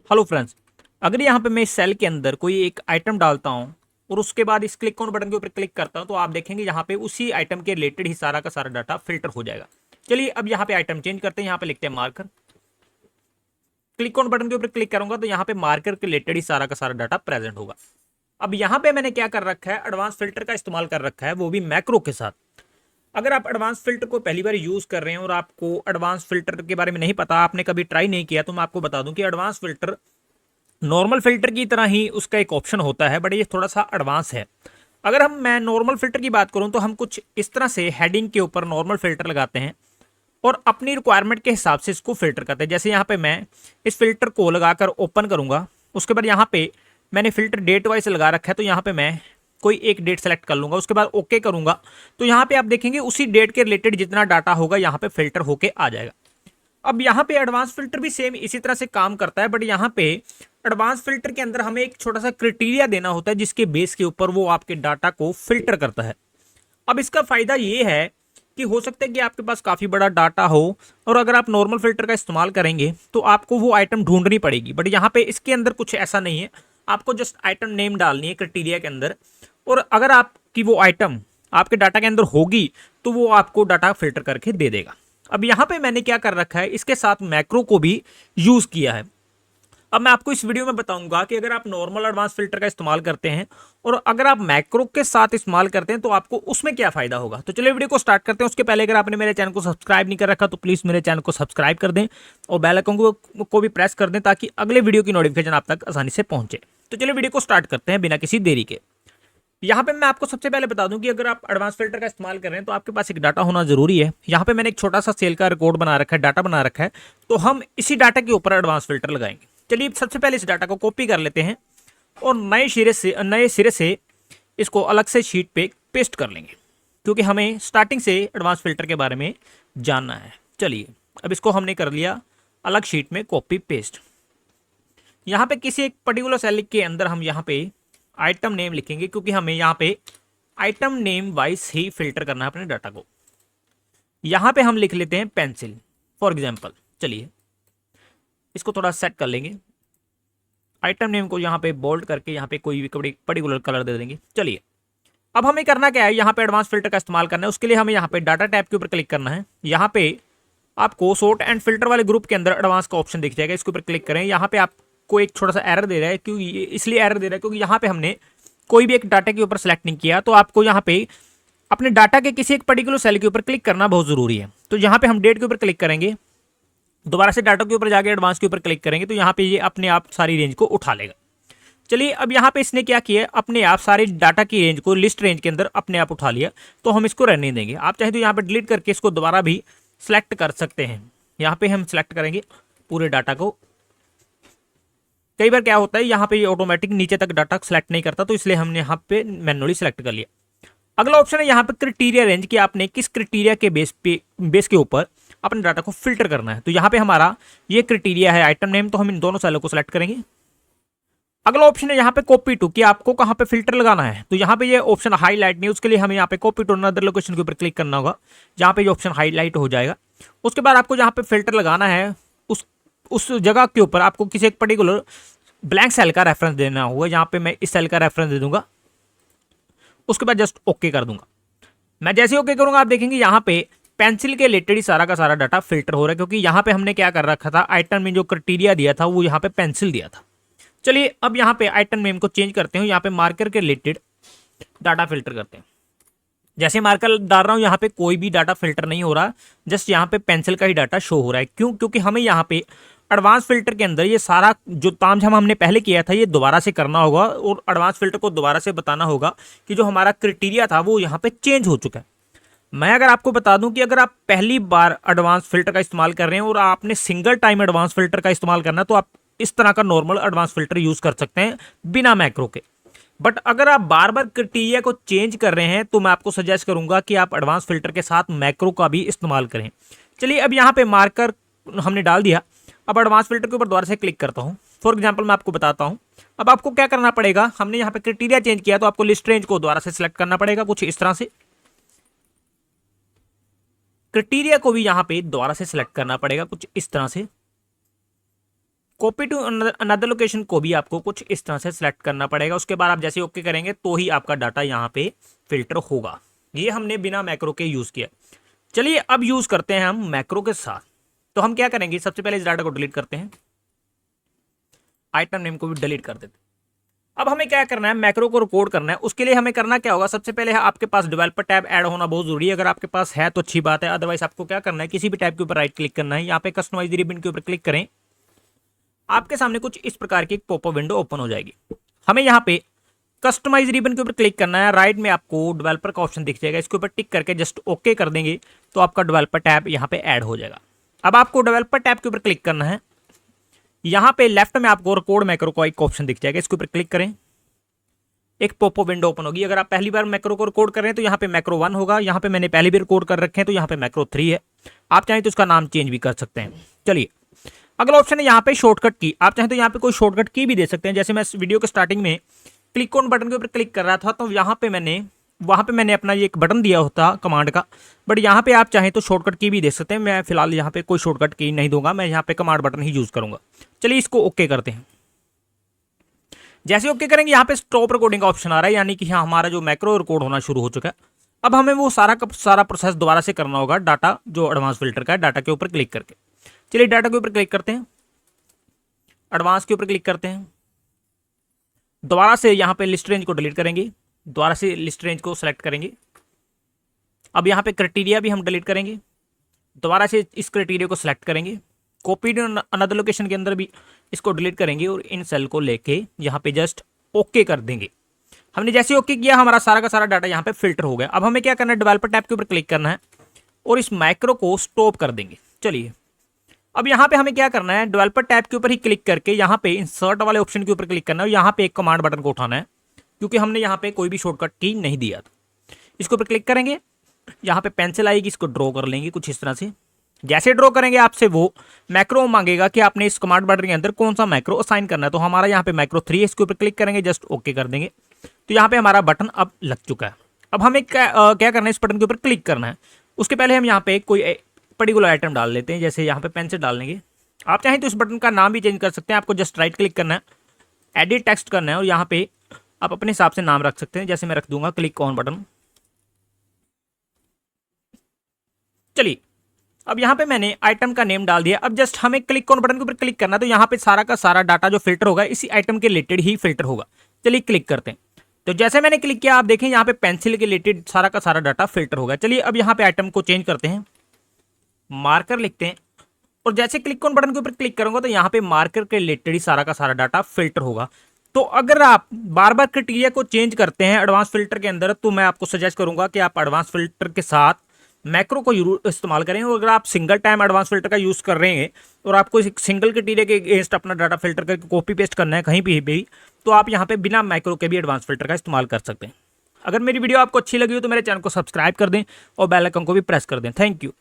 Hello friends, अगर यहाँ पे मैं इस सेल के अंदर कोई एक आइटम डालता हूँ और उसके बाद इस क्लिक ऑन बटन के ऊपर क्लिक करता हूँ तो आप देखेंगे यहाँ पे उसी आइटम के रिलेटेड ही सारा का सारा डाटा फिल्टर हो जाएगा। चलिए अब यहाँ पे आइटम चेंज करते हैं। यहाँ पे लिखते हैं मार्कर। क्लिक ऑन बटन के ऊपर क्लिक करूंगा तो यहाँ पे मार्कर के रिलेटेड ही सारा का सारा डाटा प्रेजेंट होगा। अब यहाँ पे मैंने क्या कर रखा है, एडवांस फिल्टर का इस्तेमाल कर रखा है, वो भी मैक्रो के साथ। अगर आप एडवांस फिल्टर को पहली बार यूज कर रहे हैं और आपको एडवांस फिल्टर के बारे में नहीं पता, आपने कभी ट्राई नहीं किया, तो मैं आपको बता दूं कि एडवांस फिल्टर नॉर्मल फिल्टर की तरह ही उसका एक ऑप्शन होता है, बट ये थोड़ा सा एडवांस है। अगर मैं नॉर्मल फिल्टर की बात करूं तो हम कुछ इस तरह से हेडिंग के ऊपर नॉर्मल फिल्टर लगाते हैं और अपनी रिक्वायरमेंट के हिसाब से इसको फिल्टर करते हैं। जैसे यहाँ पे मैं इस फिल्टर को लगाकर ओपन करूंगा, उसके बाद यहाँ पे मैंने फिल्टर डेट वाइज लगा रखा है, तो यहाँ पे मैं कोई एक डेट सेलेक्ट कर लूंगा, उसके बाद ओके करूंगा तो यहाँ पे आप देखेंगे उसी डेट के रिलेटेड जितना डाटा होगा यहाँ पे फिल्टर होके आ जाएगा। अब यहाँ पे एडवांस फिल्टर भी सेम इसी तरह से काम करता है, बट यहाँ पे एडवांस फिल्टर के अंदर हमें एक छोटा सा क्राइटेरिया देना होता है जिसके बेस के ऊपर वो आपके डाटा को फिल्टर करता है। अब इसका फायदा ये है कि हो सकता है कि आपके पास काफी बड़ा डाटा हो और अगर आप नॉर्मल फिल्टर का इस्तेमाल करेंगे तो आपको वो आइटम ढूंढनी पड़ेगी, बट यहाँ पे इसके अंदर कुछ ऐसा नहीं है। आपको जस्ट आइटम नेम डालनी है क्राइटेरिया के अंदर, और अगर आपकी वो आइटम आपके डाटा के अंदर होगी तो वो आपको डाटा फिल्टर करके दे देगा। अब यहाँ पे मैंने क्या कर रखा है, इसके साथ मैक्रो को भी यूज किया है। अब मैं आपको इस वीडियो में बताऊंगा कि अगर आप नॉर्मल एडवांस फिल्टर का इस्तेमाल करते हैं और अगर आप मैक्रो के साथ इस्तेमाल करते हैं तो आपको उसमें क्या फायदा होगा। तो चलिए वीडियो को स्टार्ट करते हैं। उसके पहले अगर आपने मेरे चैनल को सब्सक्राइब नहीं कर रखा तो प्लीज मेरे चैनल को सब्सक्राइब कर दें और बेल आइकन को भी प्रेस कर दें ताकि अगले वीडियो की नोटिफिकेशन आप तक आसानी से पहुंचे। तो चलिए वीडियो को स्टार्ट करते हैं बिना किसी देरी के। यहाँ पे मैं आपको सबसे पहले बता दूं कि अगर आप एडवांस फिल्टर का इस्तेमाल कर रहे हैं तो आपके पास एक डाटा होना जरूरी है। यहाँ पे मैंने एक छोटा सा सेल का रिकॉर्ड बना रखा है, डाटा बना रखा है, तो हम इसी डाटा के ऊपर एडवांस फिल्टर लगाएंगे। चलिए सबसे पहले इस डाटा को कॉपी कर लेते हैं और नए सिरे से इसको अलग से शीट पे पेस्ट कर लेंगे, क्योंकि हमें स्टार्टिंग से एडवांस फिल्टर के बारे में जानना है। चलिए अब इसको हमने कर लिया अलग शीट में कॉपी पेस्ट। यहाँ पे किसी एक पर्टिकुलर सेल के अंदर हम यहाँ पे आइटम नेम लिखेंगे, क्योंकि हमें यहाँ पे आइटम नेम वाइज ही फिल्टर करना है अपने डाटा को। यहाँ पे हम लिख लेते हैं पेंसिल फॉर एग्जाम्पल। चलिए इसको थोड़ा सेट कर लेंगे, आइटम नेम को यहाँ पे बोल्ड करके यहाँ पे कोई भी पर्टिकुलर कलर दे देंगे। चलिए अब हमें करना क्या है, यहाँ पे एडवांस फिल्टर का इस्तेमाल करना है। उसके लिए हमें यहाँ पे डाटा टैब के ऊपर क्लिक करना है। यहाँ पे आपको सॉर्ट एंड फिल्टर वाले ग्रुप के अंदर एडवांस का ऑप्शन दिख जाएगा, इसके ऊपर क्लिक करें। यहाँ पे आपको एक छोटा सा एरर दे रहा है, क्यों इसलिए एरर दे रहा है क्योंकि यहाँ पे हमने कोई भी एक डाटा के ऊपर सेलेक्ट नहीं किया। तो आपको यहाँ पे अपने डाटा के किसी एक पर्टिकुलर सेल के ऊपर क्लिक करना बहुत जरूरी है। तो यहाँ पे हम डेट के ऊपर क्लिक करेंगे, दोबारा से डाटा के ऊपर जाके एडवांस के ऊपर क्लिक करेंगे तो यहाँ पे ये अपने आप सारी रेंज को उठा लेगा। चलिए अब यहाँ पे इसने क्या किया, अपने आप सारे डाटा की रेंज को लिस्ट रेंज के अंदर अपने आप उठा लिया, तो हम इसको रहने देंगे। आप चाहे तो यहाँ पे डिलीट करके इसको दोबारा भी सिलेक्ट कर सकते हैं। यहाँ पे हम सिलेक्ट करेंगे पूरे डाटा को। कई बार क्या होता है यहाँ पे ये ऑटोमेटिक नीचे तक डाटा सेलेक्ट नहीं करता, तो इसलिए हमने यहाँ पे मैनुअली सेलेक्ट कर लिया। अगला ऑप्शन है यहाँ पे क्राइटेरिया रेंज, की आपने किस क्राइटेरिया के बेस के ऊपर अपने डाटा को फिल्टर करना है। तो यहाँ पे हमारा ये क्राइटेरिया है आइटम नेम, तो हम इन दोनों सेलों को सिलेक्ट करेंगे। अगला ऑप्शन है यहाँ पे कॉपी टू, कि आपको कहाँ पे फिल्टर लगाना है। तो यहाँ पे ये ऑप्शन हाईलाइट नहीं, उसके लिए हमें यहाँ पे कॉपी टू अनदर लोकेशन के ऊपर क्लिक करना होगा, जहाँ पे ये ऑप्शन हाईलाइट हो जाएगा। उसके बाद आपको जहाँ पे फिल्टर लगाना है उस जगह के ऊपर आपको किसी एक पर्टिकुलर ब्लैंक सेल का रेफरेंस देना होगा। यहाँ पे मैं इस सेल का रेफरेंस दे दूंगा, उसके बाद जस्ट ओके कर दूंगा। मैं जैसे ओके करूंगा आप देखेंगे यहाँ पे पेंसिल के रिलेटेड ही सारा का सारा डाटा फिल्टर हो रहा है, क्योंकि यहाँ पे हमने क्या कर रखा था, आइटम में जो क्राइटेरिया दिया था वो यहाँ पे पेंसिल दिया था। चलिए अब यहाँ पे आइटम नेम को चेंज करते हैं, यहाँ पे मार्कर के रिलेटेड डाटा फिल्टर करते हैं। जैसे मार्कर डाल रहा हूँ यहाँ पे कोई भी डाटा फिल्टर नहीं हो रहा, जस्ट यहाँ पे पेंसिल का ही डाटा शो हो रहा है। क्यों? क्योंकि हमें यहाँ पे एडवांस फिल्टर के अंदर ये सारा जो तामझाम हमने पहले किया था ये दोबारा से करना होगा, और एडवांस फिल्टर को दोबारा से बताना होगा कि जो हमारा क्राइटेरिया था वो यहाँ पे चेंज हो चुका है। मैं अगर आपको बता दूं कि अगर आप पहली बार एडवांस फिल्टर का इस्तेमाल कर रहे हैं और आपने सिंगल टाइम एडवांस फिल्टर का इस्तेमाल करना है तो आप इस तरह का नॉर्मल एडवांस फिल्टर यूज कर सकते हैं बिना मैक्रो के। बट अगर आप बार बार क्राइटेरिया को चेंज कर रहे हैं तो मैं आपको सजेस्ट करूंगा कि आप एडवांस फिल्टर के साथ मैक्रो का भी इस्तेमाल करें। चलिए अब यहाँ पे मार्कर हमने डाल दिया। अब एडवांस फिल्टर के ऊपर दोबारा से क्लिक करता हूँ। फॉर एग्जाम्पल मैं आपको बताता हूँ। अब आपको क्या करना पड़ेगा, हमने यहाँ पे क्राइटेरिया चेंज किया तो आपको लिस्ट रेंज को दोबारा से सिलेक्ट करना पड़ेगा कुछ इस तरह से। क्राइटेरिया को भी यहाँ पे दोबारा से सिलेक्ट करना पड़ेगा कुछ इस तरह से। कॉपी टू अनदर लोकेशन को भी आपको कुछ इस तरह से सिलेक्ट करना पड़ेगा। उसके बाद आप जैसे ओके करेंगे तो ही आपका डाटा यहाँ पे फिल्टर होगा। ये हमने बिना मैक्रो के यूज़ किया। चलिए अब यूज़ करते हैं हम मैक्रो के साथ। तो हम क्या करेंगे, सबसे पहले इस डाटा को डिलीट करते हैं, आइटम नेम को भी डिलीट कर देते हैं। अब हमें क्या करना है, मैक्रो को रिकॉर्ड करना है। उसके लिए हमें करना क्या होगा, सबसे पहले आपके पास डेवलपर टैब ऐड होना बहुत जरूरी है। अगर आपके पास है तो अच्छी बात है, अदरवाइज आपको क्या करना है, किसी भी टैब के ऊपर राइट क्लिक करना है, यहाँ पे कस्टमाइज रिबन के ऊपर क्लिक करें। आपके सामने कुछ इस प्रकार की एक पॉपअप विंडो ओपन हो जाएगी। हमें यहाँ पे कस्टमाइज रिबन के ऊपर क्लिक करना है। राइट में आपको डेवलपर का ऑप्शन दिख जाएगा, इसके ऊपर टिक करके जस्ट ओके कर देंगे तो आपका डेवलपर टैब यहाँ पे ऐड हो जाएगा। अब आपको डेवलपर टैब के ऊपर क्लिक करना है। यहाँ पे लेफ्ट में आपको रिकॉर्ड मैक्रो का एक ऑप्शन दिख जाएगा, इसके ऊपर क्लिक करें, एक पॉपअप विंडो ओपन होगी। अगर आप पहली बार मैक्रो को रिकॉर्ड कर रहे हैं तो यहाँ पे मैक्रो 1 होगा। यहाँ पे मैंने पहले भी रिकॉर्ड कर रखे हैं तो यहाँ पे मैक्रो 3 है। आप चाहें तो उसका नाम चेंज भी कर सकते हैं। चलिए अगला ऑप्शन है यहाँ पे शॉर्टकट की। आप चाहें तो यहाँ पे कोई शॉर्टकट की भी दे सकते हैं। जैसे मैं वीडियो के स्टार्टिंग में क्लिक ऑन बटन के ऊपर क्लिक कर रहा था तो यहाँ पे मैंने अपना ये एक बटन दिया होता कमांड का, बट यहाँ पे आप चाहें तो शॉर्टकट की भी दे सकते हैं। मैं फिलहाल यहाँ पे कोई शॉर्टकट की नहीं दूंगा, मैं यहाँ पे कमांड बटन ही यूज करूंगा। चलिए इसको ओके करते हैं। जैसे ओके करेंगे यहाँ पे स्टॉप रिकॉर्डिंग का ऑप्शन आ रहा है, यानी कि हाँ हमारा जो मैक्रो रिकॉर्ड होना शुरू हो चुका है। अब हमें वो सारा का सारा प्रोसेस दोबारा से करना होगा, डाटा जो एडवांस फिल्टर का है, डाटा के ऊपर क्लिक करके। चलिए डाटा के ऊपर क्लिक करते हैं, एडवांस के ऊपर क्लिक करते हैं, दोबारा से यहाँ पे लिस्ट रेंज को डिलीट करेंगे, दोबारा से लिस्ट रेंज को सेलेक्ट करेंगे। अब यहाँ पे क्राइटेरिया भी हम डिलीट करेंगे, दोबारा से इस क्राइटेरिया को सिलेक्ट करेंगे, कॉपी टू अनदर लोकेशन के अंदर भी इसको डिलीट करेंगे और इन सेल को लेके यहाँ पे जस्ट ओके कर देंगे। हमने जैसे ओके किया हमारा सारा का सारा डाटा यहाँ पे फिल्टर हो गया। अब हमें क्या करना है, डेवलपर टैब के ऊपर क्लिक करना है और इस मैक्रो को स्टॉप कर देंगे। चलिए अब यहाँ पे हमें क्या करना है, डेवलपर टैब के ऊपर ही क्लिक करके यहाँ पे इंसर्ट वाले ऑप्शन के ऊपर क्लिक करना है और यहाँ पे एक कमांड बटन को उठाना है, क्योंकि हमने यहाँ पे कोई भी शॉर्टकट की नहीं दिया था। इसके ऊपर क्लिक करेंगे, यहाँ पे पेंसिल आएगी, इसको ड्रॉ कर लेंगे कुछ इस तरह से। जैसे ड्रॉ करेंगे आपसे वो मैक्रो मांगेगा कि आपने इस कमांड बटन के अंदर कौन सा मैक्रो असाइन करना है। तो हमारा यहाँ पे मैक्रो 3 है, इसके ऊपर क्लिक करेंगे, जस्ट ओके कर देंगे तो यहाँ पे हमारा बटन अब लग चुका है। अब हमें क्या करना है, इस बटन के ऊपर क्लिक करना है। उसके पहले हम यहाँ पे कोई पर्टिकुलर आइटम डाल लेते हैं, जैसे यहाँ पे पेंसिल डाल लेंगे। आप चाहें तो इस बटन का नाम भी चेंज कर सकते हैं। आपको जस्ट राइट क्लिक करना है, एडिट टेक्स्ट करना है और यहाँ पे आप अपने हिसाब से नाम रख सकते हैं। जैसे मैं रख दूंगा क्लिक ऑन बटन। चलिए अब यहाँ पे मैंने आइटम का नेम डाल दिया। अब जस्ट हमें क्लिक ऑन बटन के ऊपर क्लिक करना है, तो यहाँ पे सारा का सारा डाटा जो फिल्टर होगा इसी आइटम के रिलेटेड ही फिल्टर होगा। चलिए क्लिक करते हैं। तो जैसे मैंने क्लिक किया आप देखें यहाँ पे पेंसिल के रिलेटेड सारा का सारा डाटा फिल्टर होगा। चलिए अब यहाँ पे आइटम को चेंज करते हैं, मार्कर लिखते हैं और जैसे क्लिक ऑन बटन के ऊपर क्लिक करूंगा तो यहाँ पे मार्कर के रिलेटेड ही सारा का सारा डाटा फिल्टर होगा। तो अगर आप बार बार क्राइटेरिया को चेंज करते हैं एडवांस फिल्टर के अंदर, तो मैं आपको सजेस्ट करूंगा कि आप एडवांस फिल्टर के साथ मैक्रो को इस्तेमाल करें। और अगर आप सिंगल टाइम एडवांस फिल्टर का यूज़ कर रहे हैं और आपको सिंगल क्राइटेरिया के अगेंस्ट अपना डाटा फिल्टर करके कॉपी पेस्ट करना है कहीं भी, तो आप यहाँ पे बिना मैक्रो के भी एडवांस फिल्टर का इस्तेमाल कर सकते हैं। अगर मेरी वीडियो आपको अच्छी लगी हो तो मेरे चैनल को सब्सक्राइब कर दें और बेल आइकन को भी प्रेस कर दें। Thank you.